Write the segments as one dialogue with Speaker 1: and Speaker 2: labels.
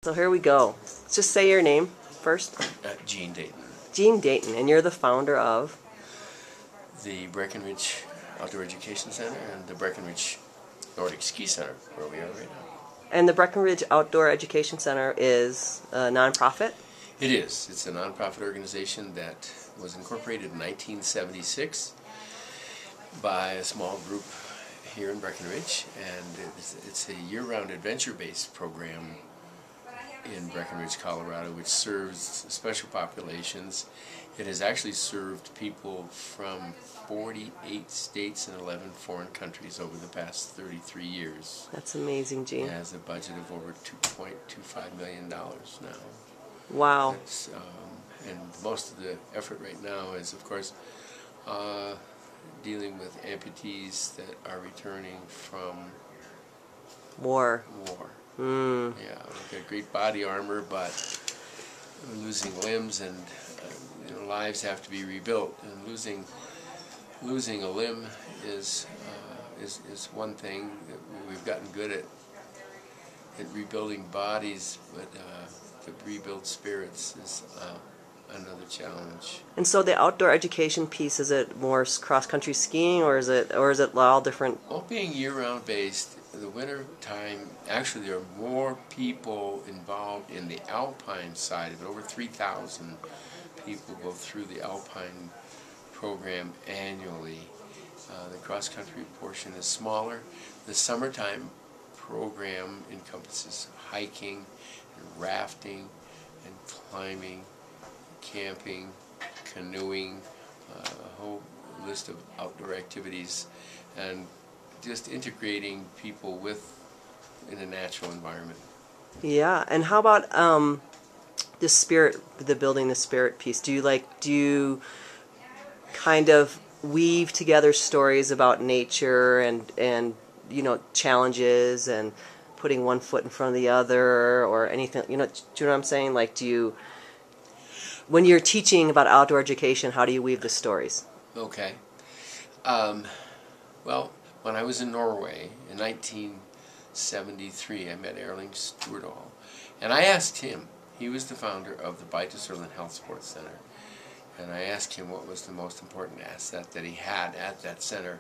Speaker 1: So here we go. Let's just say your name first.
Speaker 2: Gene Dayton.
Speaker 1: Gene Dayton, and you're the founder of?
Speaker 2: The Breckenridge Outdoor Education Center and the Breckenridge Nordic Ski Center, where we are right now.
Speaker 1: And the Breckenridge Outdoor Education Center is a nonprofit?
Speaker 2: It is. It's a nonprofit organization that was incorporated in 1976 by a small group here in Breckenridge, and it's a year-round adventure-based program in Breckenridge, Colorado, which serves special populations. It has actually served people from 48 states and 11 foreign countries over the past 33 years.
Speaker 1: That's amazing, Gene.
Speaker 2: It has a budget of over $2.25 million now.
Speaker 1: Wow.
Speaker 2: And most of the effort right now is, of course, dealing with amputees that are returning from
Speaker 1: War.
Speaker 2: Yeah, we've got great body armor, but we're losing limbs, and lives have to be rebuilt. And losing a limb is one thing that we've gotten good at rebuilding bodies, but to rebuild spirits is another challenge.
Speaker 1: And so the outdoor education piece, is it more cross-country skiing, or is it all different?
Speaker 2: Well, being year-round based, the winter time, actually there are more people involved in the alpine side of it. Over 3,000 people go through the alpine program annually. The cross-country portion is smaller. The summertime program encompasses hiking and rafting and climbing, camping, canoeing, a whole list of outdoor activities, and just integrating people in a natural environment.
Speaker 1: Yeah, and how about building the spirit piece? Do you kind of weave together stories about nature and challenges and putting one foot in front of the other, or anything? Do you know what I'm saying? When you're teaching about outdoor education, how do you weave the stories?
Speaker 2: Okay. Well, when I was in Norway in 1973, I met Erling Stordal, and I asked him, he was the founder of the Beitarslund Health Sports Center, and I asked him what was the most important asset that he had at that center,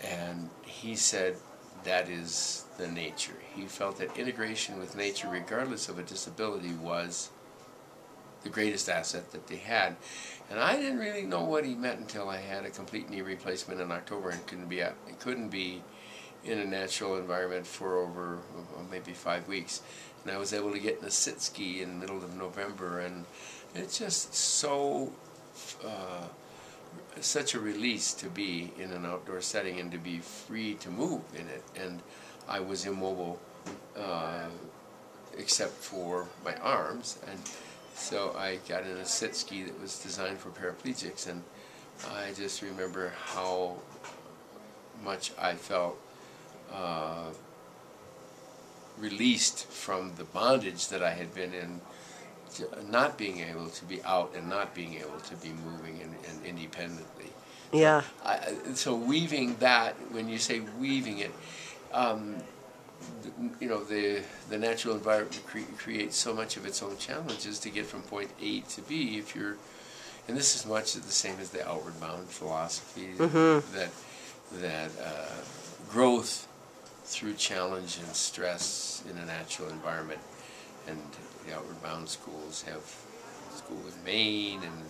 Speaker 2: and he said that is the nature. He felt that integration with nature, regardless of a disability, was the greatest asset that they had. And I didn't really know what he meant until I had a complete knee replacement in October and couldn't be in a natural environment for over maybe 5 weeks. And I was able to get in a sit ski in the middle of November, and it's just such a release to be in an outdoor setting and to be free to move in it. And I was immobile except for my arms, and so I got in a sit ski that was designed for paraplegics, and I just remember how much I felt released from the bondage that I had been in, not being able to be out and not being able to be moving and independently.
Speaker 1: Yeah.
Speaker 2: So weaving that, when you say weaving it, the natural environment creates so much of its own challenges to get from point A to B. And this is much the same as the outward bound philosophy, that growth through challenge and stress in a natural environment. And the outward bound schools have school in Maine and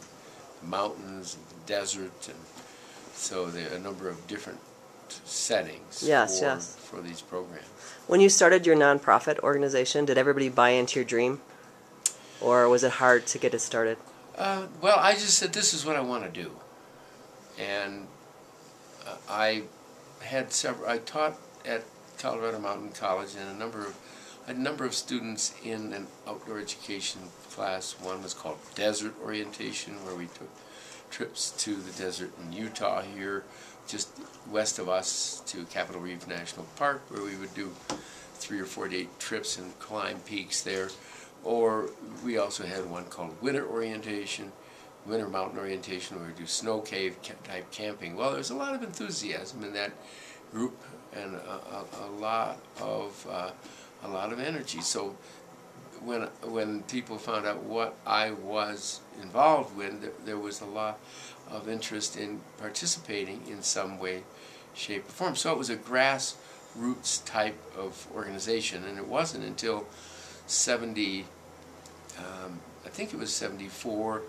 Speaker 2: the mountains and the desert, and so there are a number of different settings for these programs.
Speaker 1: When you started your nonprofit organization, did everybody buy into your dream, or was it hard to get it started?
Speaker 2: Well, I just said, this is what I want to do, and I taught at Colorado Mountain College, and a number of students in an outdoor education class. One was called Desert Orientation, where we took trips to the desert in Utah here, just west of us, to Capitol Reef National Park, where we would do 3 or 4 day trips and climb peaks there. Or we also had one called Winter Mountain Orientation, where we do snow cave type camping. Well, there's a lot of enthusiasm in that group, and a lot of energy. So when people found out what I was involved with, there was a lot of interest in participating in some way, shape, or form. So it was a grassroots type of organization, and it wasn't until 70, I think it was 74,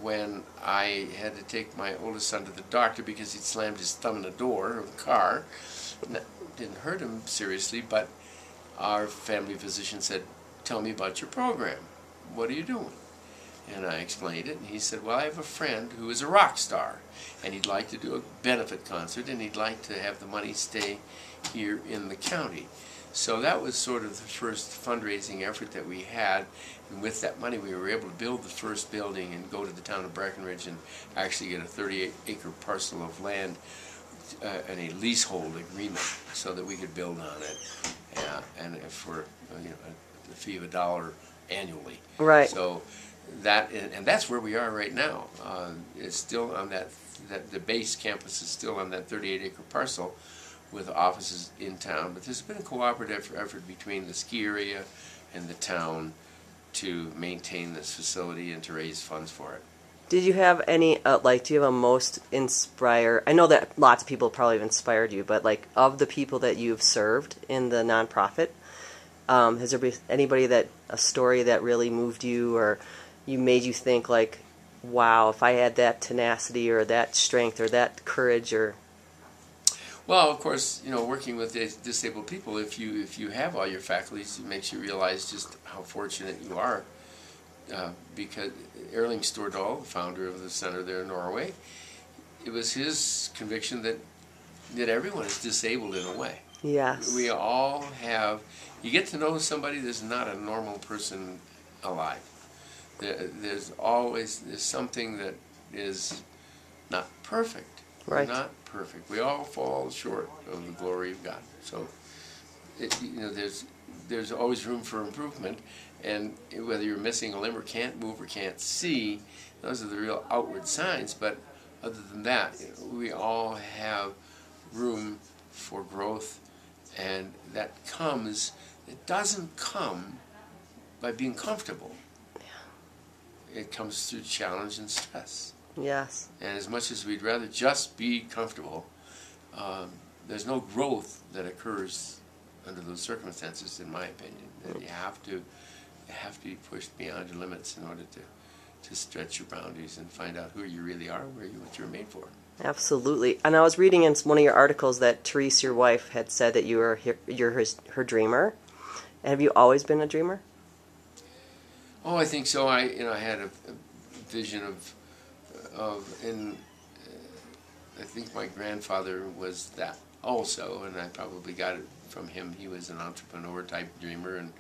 Speaker 2: when I had to take my oldest son to the doctor because he'd slammed his thumb in the door of the car. That didn't hurt him seriously, but our family physician said, "Tell me about your program. What are you doing?" And I explained it, and he said, "Well, I have a friend who is a rock star, and he'd like to do a benefit concert, and he'd like to have the money stay here in the county." So that was sort of the first fundraising effort that we had, and with that money we were able to build the first building and go to the town of Breckenridge and actually get a 38-acre parcel of land and a leasehold agreement so that we could build on it, and for the fee of $1 annually.
Speaker 1: Right.
Speaker 2: So that, and that's where we are right now. It's still on that the base campus is still on that 38-acre parcel with offices in town, but there's been a cooperative effort between the ski area and the town to maintain this facility and to raise funds for it.
Speaker 1: Did you have any, do you have a most inspire? I know that lots of people probably have inspired you, but like of the people that you've served in the nonprofit, has there been anybody a story that really moved you or you made you think like, wow, if I had that tenacity or that strength or that courage or...
Speaker 2: Well, of course, working with disabled people, if you have all your faculties, it makes you realize just how fortunate you are. Because Erling Stordal, the founder of the center there in Norway, it was his conviction that everyone is disabled in a way.
Speaker 1: Yes.
Speaker 2: We all have. You get to know somebody that's not a normal person alive. There's something that is not perfect.
Speaker 1: Right.
Speaker 2: We're not perfect. We all fall short of the glory of God. So, there's always room for improvement, and whether you're missing a limb or can't move or can't see, those are the real outward signs. But other than that, we all have room for growth, and that comes. It doesn't come by being comfortable. Yeah. It comes through challenge and stress.
Speaker 1: Yes.
Speaker 2: And as much as we'd rather just be comfortable, there's no growth that occurs under those circumstances, in my opinion. And you have to be pushed beyond your limits in order to stretch your boundaries and find out who you really are, what you're made for.
Speaker 1: Absolutely. And I was reading in one of your articles that Therese, your wife, had said that you're her dreamer. Have you always been a dreamer?
Speaker 2: Oh, I think so. I had a vision of and I think my grandfather was that also, and I probably got it from him. He was an entrepreneur type dreamer and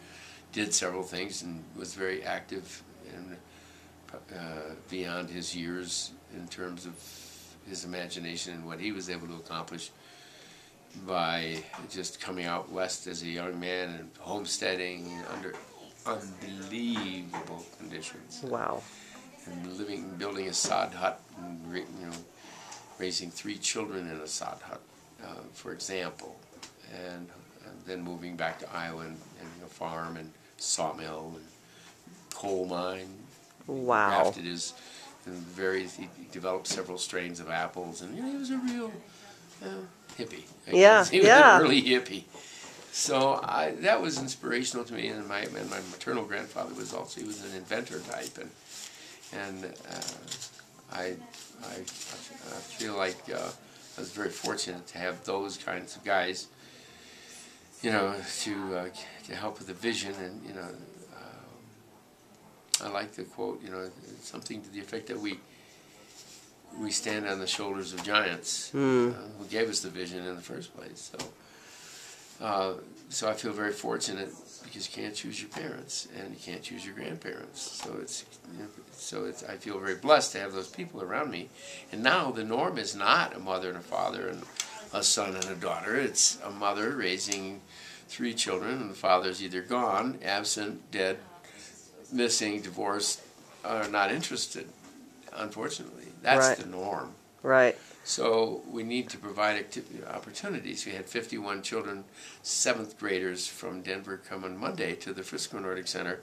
Speaker 2: did several things and was very active and beyond his years in terms of his imagination and what he was able to accomplish by just coming out west as a young man and homesteading under unbelievable conditions.
Speaker 1: Wow.
Speaker 2: And building a sod hut, and raising 3 children in a sod hut, for example, and then moving back to Iowa and a farm and sawmill and coal mine.
Speaker 1: Wow.
Speaker 2: He developed several strains of apples, and he was a real hippie.
Speaker 1: Yeah,
Speaker 2: he was an early hippie. So that was inspirational to me, and my maternal grandfather was also, he was an inventor type, and I feel like I was very fortunate to have those kinds of guys, to help with the vision. And I like the quote, something to the effect that we stand on the shoulders of giants who gave us the vision in the first place. So I feel very fortunate because you can't choose your parents and you can't choose your grandparents. So I feel very blessed to have those people around me. And now the norm is not a mother and a father and a son and a daughter. It's a mother raising 3 children, and the father's either gone, absent, dead, missing, divorced, or not interested. Unfortunately, that's the norm.
Speaker 1: Right.
Speaker 2: So we need to provide opportunities. We had 51 children, 7th graders from Denver come on Monday to the Frisco Nordic Center,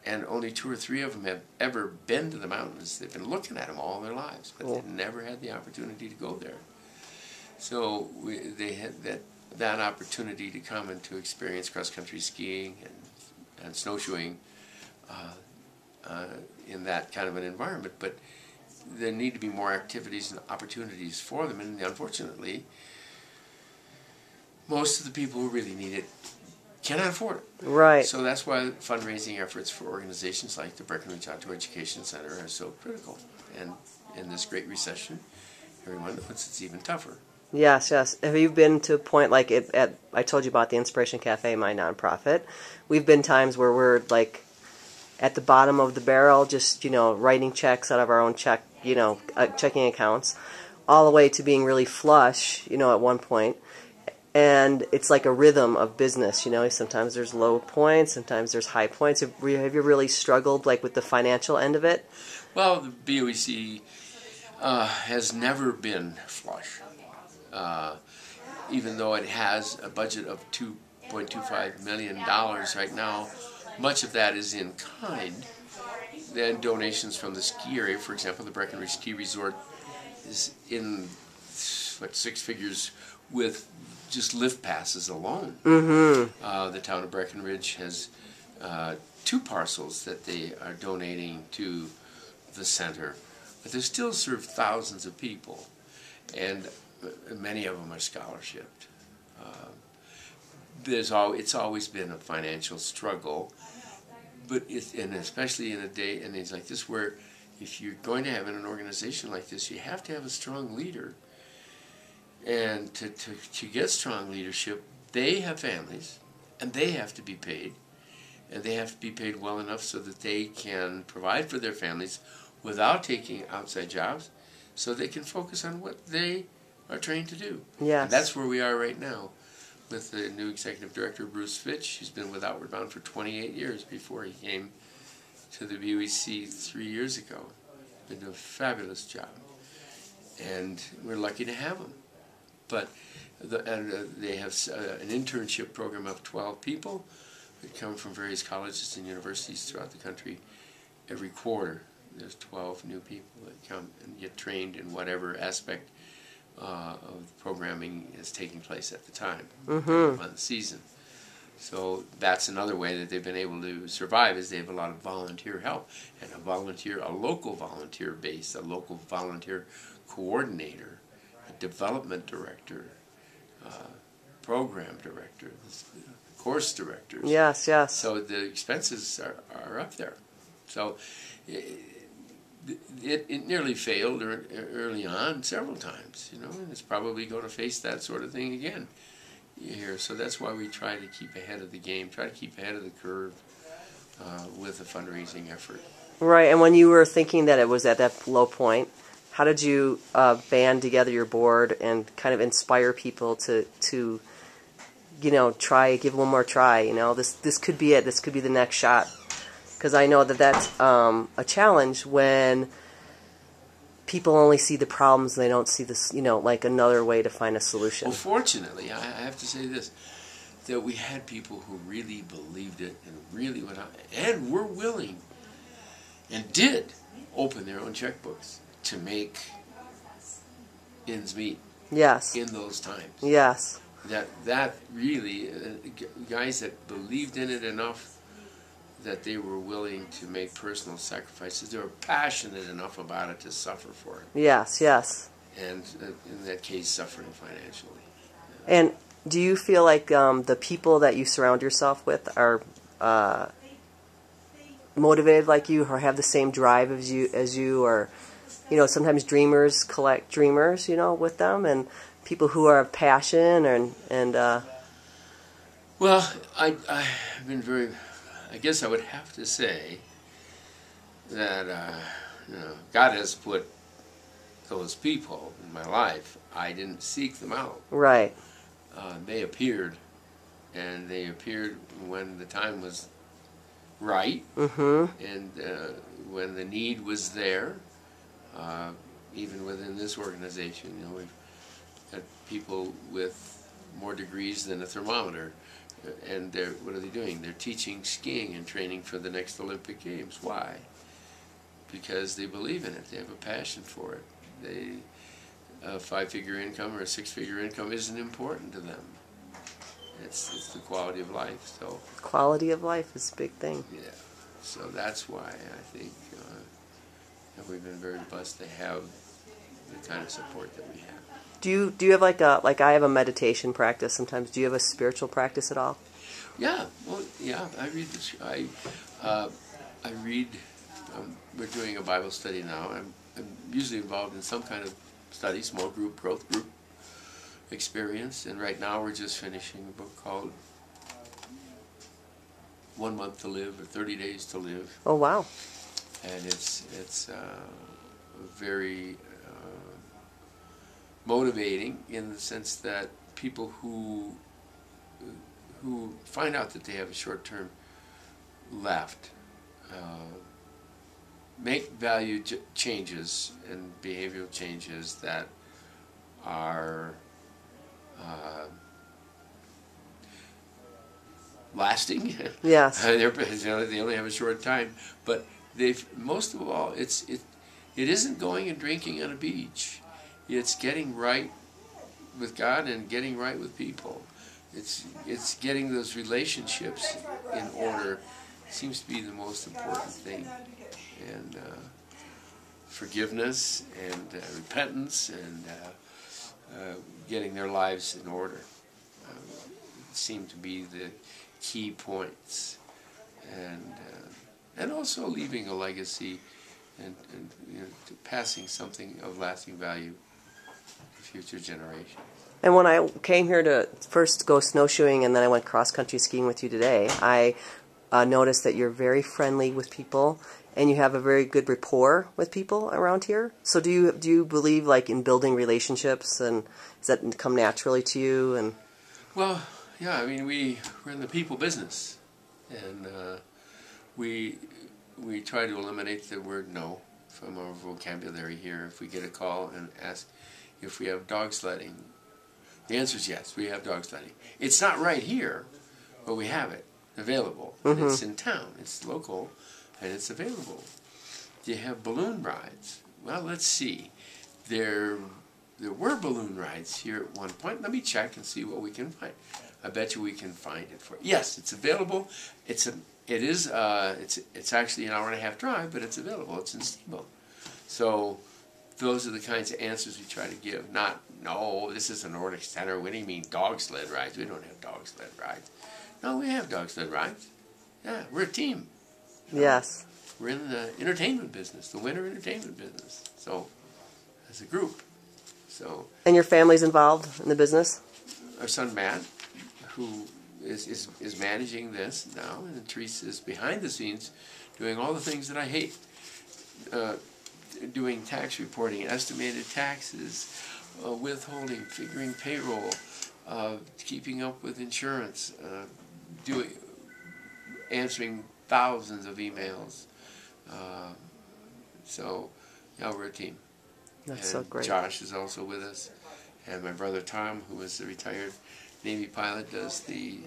Speaker 2: and only 2 or 3 of them have ever been to the mountains. They've been looking at them all their lives, but they've never had the opportunity to go there. So they had that opportunity to come and to experience cross-country skiing and snowshoeing in that kind of an environment. But there need to be more activities and opportunities for them, and unfortunately, most of the people who really need it cannot afford it.
Speaker 1: Right.
Speaker 2: So that's why fundraising efforts for organizations like the Breckenridge Outdoor Education Center are so critical. And in this great recession, everyone knows it's even tougher.
Speaker 1: Yes, yes. Have you been to a point like I told you about the Inspiration Cafe, my nonprofit. We've been times where we're like at the bottom of the barrel, just, you know, writing checks out of our own checking accounts, all the way to being really flush, you know, at one point. And it's like a rhythm of business, you know. Sometimes there's low points, sometimes there's high points. Have you really struggled like with the financial end of it?
Speaker 2: Well, the BOEC has never been flush. Even though it has a budget of $2.25 million right now, much of that is in kind. Then donations from the ski area, for example, the Breckenridge Ski Resort is in, 6 figures with just lift passes alone.
Speaker 1: Mm-hmm.
Speaker 2: The town of Breckenridge has 2 parcels that they are donating to the center, but they still serve thousands of people, and many of them are scholarshiped. It's always been a financial struggle, but and especially in a day and age like this, where if you're going to have an organization like this, you have to have a strong leader. And to get strong leadership, they have families, and they have to be paid, and they have to be paid well enough so that they can provide for their families without taking outside jobs, so they can focus on what they are trained to do.
Speaker 1: Yes.
Speaker 2: And that's where we are right now with the new executive director, Bruce Fitch. He's been with Outward Bound for 28 years before he came to the BOEC 3 years ago. Been doing a fabulous job, and we're lucky to have him. But they have an internship program of 12 people that come from various colleges and universities throughout the country. Every quarter, there's 12 new people that come and get trained in whatever aspect of programming is taking place at the time, on the season. So that's another way that they've been able to survive, is they have a lot of volunteer help, and a local volunteer base, a local volunteer coordinator, a development director, program director, course directors.
Speaker 1: Yes, yes.
Speaker 2: So the expenses are up there. So it nearly failed early on several times, you know, and it's probably going to face that sort of thing again here. So that's why we try to keep ahead of the game, try to keep ahead of the curve with a fundraising effort. Right,
Speaker 1: and when you were thinking that it was at that low point, how did you band together your board and kind of inspire people to you know, give one more try? You know, this could be it. This could be the next shot. Because I know that that's a challenge when people only see the problems and they don't see this, you know, like another way to find a solution.
Speaker 2: Well, fortunately, I have to say this, that we had people who really believed it and really went out and were willing and did open their own checkbooks to make ends meet.
Speaker 1: Yes.
Speaker 2: In those times.
Speaker 1: Yes.
Speaker 2: That really, guys that believed in it enough that they were willing to make personal sacrifices. They were passionate enough about it to suffer for it.
Speaker 1: Yes, yes.
Speaker 2: And in that case, suffering financially.
Speaker 1: And do you feel like the people that you surround yourself with are motivated like you, or have the same drive as you, or, you know, sometimes dreamers collect dreamers, you know, with them, and people who are passion and
Speaker 2: Well, I've been very. I guess I would have to say that you know, God has put those people in my life. I didn't seek them out.
Speaker 1: Right.
Speaker 2: They appeared, and they appeared when the time was right, and when the need was there. Even within this organization, you know, we've had people with more degrees than a thermometer And what are they doing? They're teaching skiing and training for the next Olympic Games. Why? Because they believe in it. They have a passion for it. A 5-figure income or a 6-figure income isn't important to them. It's the quality of life. So
Speaker 1: quality of life is a big thing.
Speaker 2: Yeah. So that's why I think that we've been very blessed to have the kind of support that we have.
Speaker 1: Do you have like I have a meditation practice sometimes. Do you have a spiritual practice at all?
Speaker 2: Yeah. Well, yeah. I read this. I read. We're doing a Bible study now. I'm usually involved in some kind of study, small group, growth group experience. And right now we're just finishing a book called 1 Month to Live or 30 Days to Live.
Speaker 1: Oh, wow.
Speaker 2: And it's very motivating in the sense that people who find out that they have a short-term left make value changes and behavioral changes that are lasting.
Speaker 1: Yes.
Speaker 2: They only have a short time, but most of all, it isn't going and drinking on a beach. It's getting right with God and getting right with people. It's getting those relationships in order. Seems to be the most important thing. And forgiveness and repentance and getting their lives in order seem to be the key points. And also leaving a legacy and passing something of lasting value to future generations.
Speaker 1: And when I came here to first go snowshoeing and then I went cross-country skiing with you today, I noticed that you're very friendly with people and you have a very good rapport with people around here. So do you believe like in building relationships, and does that come naturally to you? And
Speaker 2: well, yeah, I mean we're in the people business, and we try to eliminate the word no from our vocabulary here. If we get a call and ask if we have dog sledding, the answer is yes, we have dog sledding. It's not right here, but we have it available.
Speaker 1: Mm-hmm.
Speaker 2: It's in town, it's local, and it's available. Do you have balloon rides? Well, let's see. There were balloon rides here at one point. Let me check and see what we can find. I bet you we can find it for you. Yes, it's available. It's actually an hour-and-a-half drive, but it's available. It's in Steamboat. So those are the kinds of answers we try to give. Not, no, this is a Nordic Center. What do you mean dog sled rides? We don't have dog sled rides. No, we have dog sled rides. Yeah, we're a team.
Speaker 1: yes.
Speaker 2: We're in the entertainment business, the winter entertainment business. So, as a group. So.
Speaker 1: And your family's involved in the business?
Speaker 2: Our son Matt, who is managing this now, and Teresa is behind the scenes doing all the things that I hate. Doing tax reporting, estimated taxes, withholding, figuring payroll, keeping up with insurance, answering thousands of emails. So, yeah, we're a team.
Speaker 1: That's so great.
Speaker 2: Josh is also with us, and my brother Tom, who is a retired Navy pilot, does the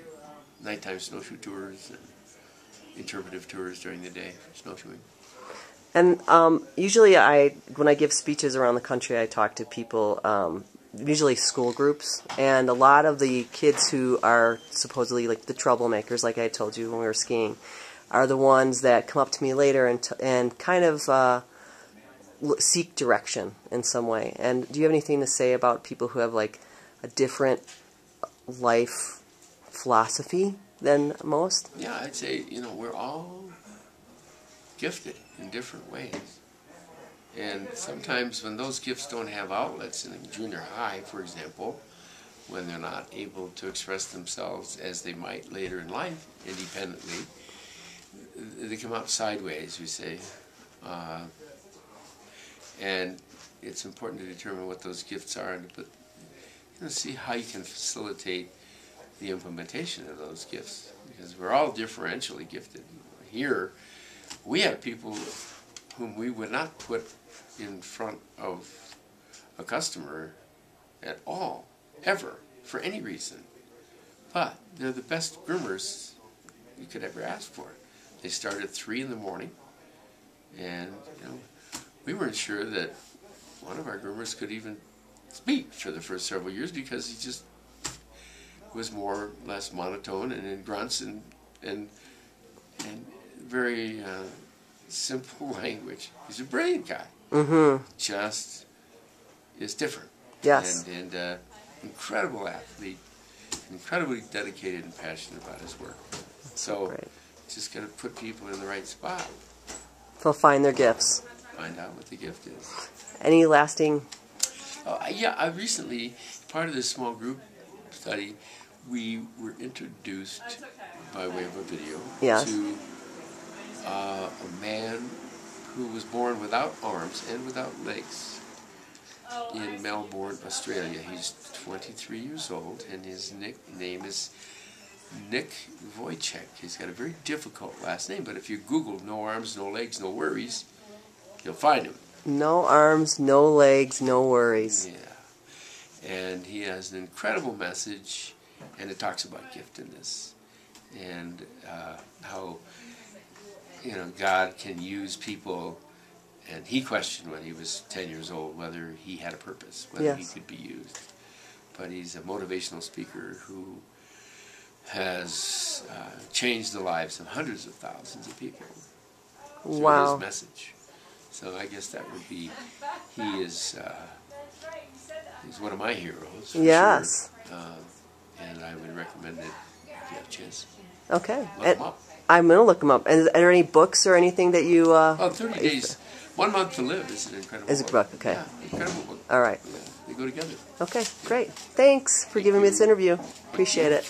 Speaker 2: nighttime snowshoe tours and interpretive tours during the day, snowshoeing.
Speaker 1: And usually when I give speeches around the country, I talk to people, usually school groups, and a lot of the kids who are supposedly like the troublemakers, like I told you when we were skiing, are the ones that come up to me later and kind of seek direction in some way. And do you have anything to say about people who have like a different life philosophy than most?
Speaker 2: Yeah, I'd say, we're all gifted in different ways. And sometimes when those gifts don't have outlets, in junior high, for example, when they're not able to express themselves as they might later in life independently, they come out sideways, we say. And it's important to determine what those gifts are and to see how you can facilitate the implementation of those gifts, because we're all differentially gifted. Here, we have people whom we would not put in front of a customer at all, ever, for any reason. but they're the best groomers you could ever ask for. They start at 3 in the morning, and we weren't sure that one of our groomers could even speak for the first several years because he just was more or less monotone and in grunts and very simple language. He's a brilliant guy.
Speaker 1: Mm-hmm.
Speaker 2: Just is different.
Speaker 1: Yes.
Speaker 2: And incredible athlete, incredibly dedicated and passionate about his work. So
Speaker 1: Great.
Speaker 2: just got to put people in the right spot.
Speaker 1: They'll find their gifts.
Speaker 2: Find out what the gift is.
Speaker 1: Any lasting?
Speaker 2: Yeah, I recently, part of this small group study, we were introduced by way of a video to a man who was born without arms and without legs in Melbourne, Australia. He's 23 years old, and his nickname is Nick Wojcik. He's got a very difficult last name, but if you Google "no arms, no legs, no worries," you'll find him.
Speaker 1: No arms, no legs, no worries.
Speaker 2: Yeah. And he has an incredible message, and it talks about giftedness and how God can use people. And he questioned when he was 10 years old whether he had a purpose, whether he could be used. But he's a motivational speaker who has changed the lives of hundreds of thousands of people through his message. So I guess that would be, he's one of my heroes, for
Speaker 1: yes.
Speaker 2: sure. And I would recommend it if you have a chance.
Speaker 1: Okay.
Speaker 2: Look him up.
Speaker 1: I'm going to look them up. And are there any books or anything that you...
Speaker 2: 30 Days, 1 Month to Live is an incredible
Speaker 1: book. Book, okay.
Speaker 2: Yeah, incredible book.
Speaker 1: All right.
Speaker 2: Yeah, they go together.
Speaker 1: Okay, great. Thanks for giving me this interview. Appreciate it.